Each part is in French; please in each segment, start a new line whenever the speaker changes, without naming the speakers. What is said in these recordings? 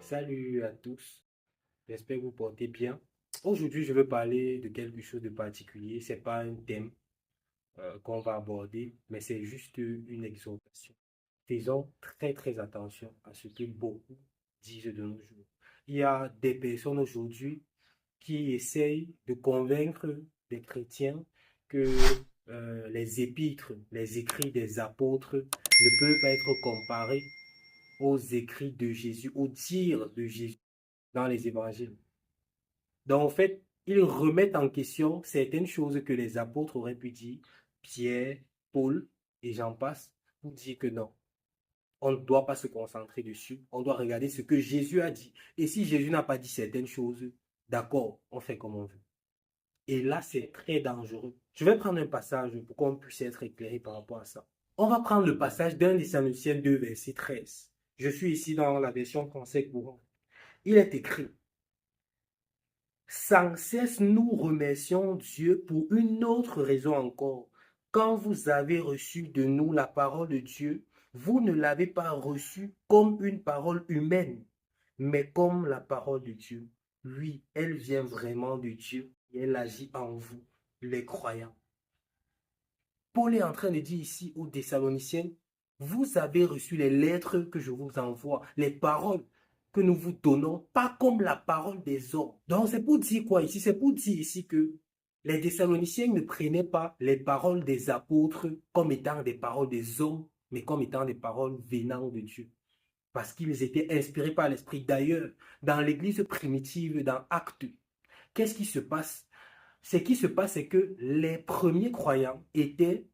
Salut à tous, j'espère que vous portez bien. Aujourd'hui, je veux parler de quelque chose de particulier. C'est pas un thème qu'on va aborder, mais c'est juste une exhortation. Faisons très très attention à ce que beaucoup disent de nos jours. Il y a des personnes aujourd'hui qui essayent de convaincre les chrétiens que les épîtres, les écrits des apôtres ne peuvent pas être comparés aux écrits de Jésus, aux dires de Jésus dans les évangiles. Donc, en fait, ils remettent en question certaines choses que les apôtres auraient pu dire, Pierre, Paul et j'en passe, pour dire que non, on ne doit pas se concentrer dessus, on doit regarder ce que Jésus a dit. Et si Jésus n'a pas dit certaines choses, d'accord, on fait comme on veut. Et là, c'est très dangereux. Je vais prendre un passage pour qu'on puisse être éclairé par rapport à ça. On va prendre le passage d'un Thessaloniciens 2, verset 13. Je suis ici dans la version français courant. Il est écrit: sans cesse, nous remercions Dieu pour une autre raison encore. Quand vous avez reçu de nous la parole de Dieu, vous ne l'avez pas reçue comme une parole humaine, mais comme la parole de Dieu. Oui, elle vient vraiment de Dieu et elle agit en vous, les croyants. Paul est en train de dire ici aux Thessaloniciens, vous avez reçu les lettres que je vous envoie, les paroles que nous vous donnons, pas comme la parole des hommes. Donc c'est pour dire quoi ici? C'est pour dire ici que les Thessaloniciens ne prenaient pas les paroles des apôtres comme étant des paroles des hommes, mais comme étant des paroles venant de Dieu. Parce qu'ils étaient inspirés par l'Esprit. D'ailleurs, dans l'église primitive, dans Actes, qu'est-ce qui se passe? Ce qui se passe, c'est que les premiers croyants étaient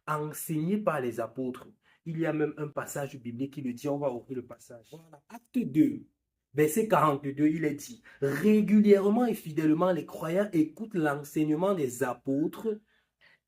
enseignés par les apôtres. Il y a même un passage biblique qui le dit, on va ouvrir le passage. Voilà. Acte 2, verset 42, il est dit, régulièrement et fidèlement, les croyants écoutent l'enseignement des apôtres.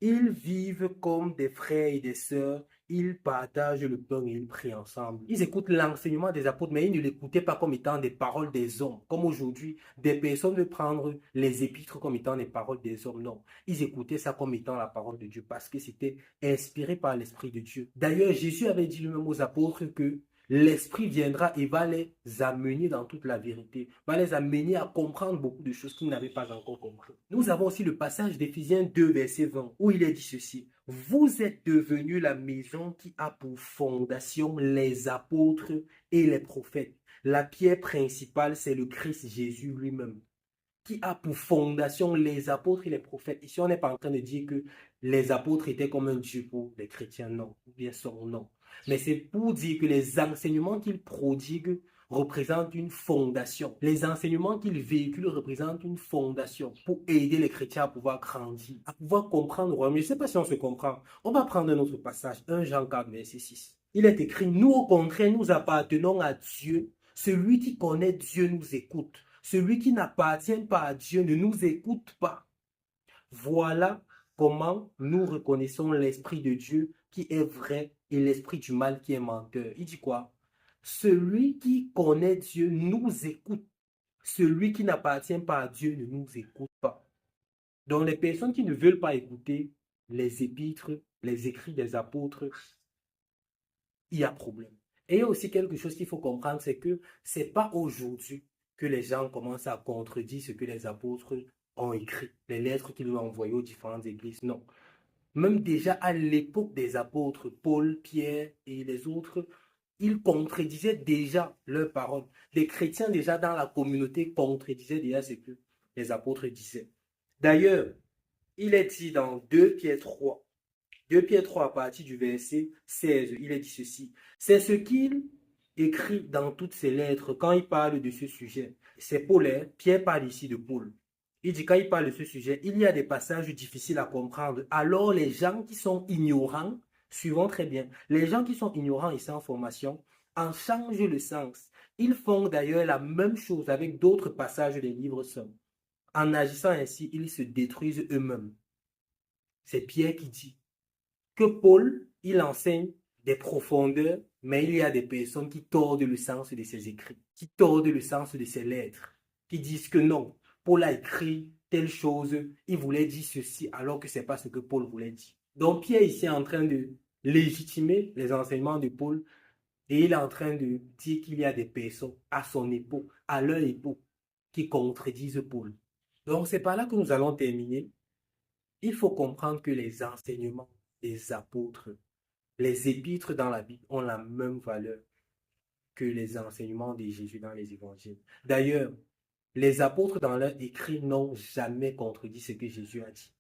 Ils vivent comme des frères et des sœurs. Ils partagent le pain et ils prient ensemble. Ils écoutent l'enseignement des apôtres, mais ils ne l'écoutaient pas comme étant des paroles des hommes. Comme aujourd'hui, des personnes veulent prendre les épîtres comme étant des paroles des hommes. Non, ils écoutaient ça comme étant la parole de Dieu parce que c'était inspiré par l'Esprit de Dieu. D'ailleurs, Jésus avait dit lui-même aux apôtres que l'Esprit viendra et va les amener dans toute la vérité, va les amener à comprendre beaucoup de choses qu'ils n'avaient pas encore compris. Nous avons aussi le passage d'Éphésiens 2, verset 20, où il est dit ceci: vous êtes devenus la maison qui a pour fondation les apôtres et les prophètes. La pierre principale, c'est le Christ Jésus lui-même, qui a pour fondation les apôtres et les prophètes. Ici, on n'est pas en train de dire que les apôtres étaient comme un Dieu pour les chrétiens, non, ou bien son nom. Mais c'est pour dire que les enseignements qu'ils prodiguent représentent une fondation. Les enseignements qu'ils véhiculent représentent une fondation pour aider les chrétiens à pouvoir grandir, à pouvoir comprendre le royaume. Je ne sais pas si on se comprend. On va prendre un autre passage, 1 Jean 4, verset 6. Il est écrit, nous au contraire, nous appartenons à Dieu. Celui qui connaît Dieu nous écoute. Celui qui n'appartient pas à Dieu ne nous écoute pas. Voilà comment nous reconnaissons l'Esprit de Dieu qui est vrai et l'Esprit du mal qui est menteur. Il dit quoi? Celui qui connaît Dieu nous écoute. Celui qui n'appartient pas à Dieu ne nous écoute pas. Donc les personnes qui ne veulent pas écouter les épîtres, les écrits des apôtres, il y a problème. Et il y a aussi quelque chose qu'il faut comprendre, c'est que ce n'est pas aujourd'hui que les gens commencent à contredire ce que les apôtres ont écrit, les lettres qu'ils ont envoyées aux différentes églises. Non. Même déjà à l'époque des apôtres, Paul, Pierre et les autres, ils contredisaient déjà leurs paroles. Les chrétiens déjà dans la communauté contredisaient déjà ce que les apôtres disaient. D'ailleurs, il est dit dans 2 Pierre 3, 2 Pierre 3 à partir du verset 16, il est dit ceci. C'est ce qu'il écrit dans toutes ses lettres quand il parle de ce sujet. C'est Paul, hein? Pierre parle ici de Paul. Il dit quand il parle de ce sujet, il y a des passages difficiles à comprendre. Alors les gens qui sont ignorants, suivons très bien, les gens qui sont ignorants et sans formation en changent le sens. Ils font d'ailleurs la même chose avec d'autres passages des livres saints. En agissant ainsi, ils se détruisent eux-mêmes. C'est Pierre qui dit que Paul, il enseigne des profondeurs, mais il y a des personnes qui tordent le sens de ses écrits, qui tordent le sens de ses lettres, qui disent que non, Paul a écrit telle chose, il voulait dire ceci, alors que ce n'est pas ce que Paul voulait dire. Donc Pierre ici est en train de légitimer les enseignements de Paul Et il est en train de dire qu'il y a des personnes à son époux, à leur époux, qui contredisent Paul. Donc, c'est par là que nous allons terminer. Il faut comprendre que les enseignements des apôtres, les épîtres dans la Bible ont la même valeur que les enseignements de Jésus dans les évangiles. D'ailleurs, les apôtres dans leurs écrits n'ont jamais contredit ce que Jésus a dit.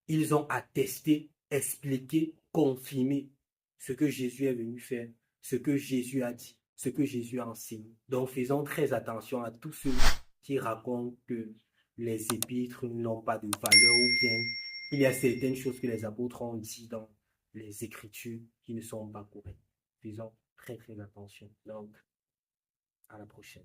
Ils ont attesté, expliqué, confirmé ce que Jésus est venu faire, ce que Jésus a dit, ce que Jésus a enseigné. Donc faisons très attention à tous ceux qui racontent que les épîtres n'ont pas de valeur ou bien il y a certaines choses que les apôtres ont dit dans les Écritures qui ne sont pas correctes. Faisons très très attention. Donc, à la prochaine.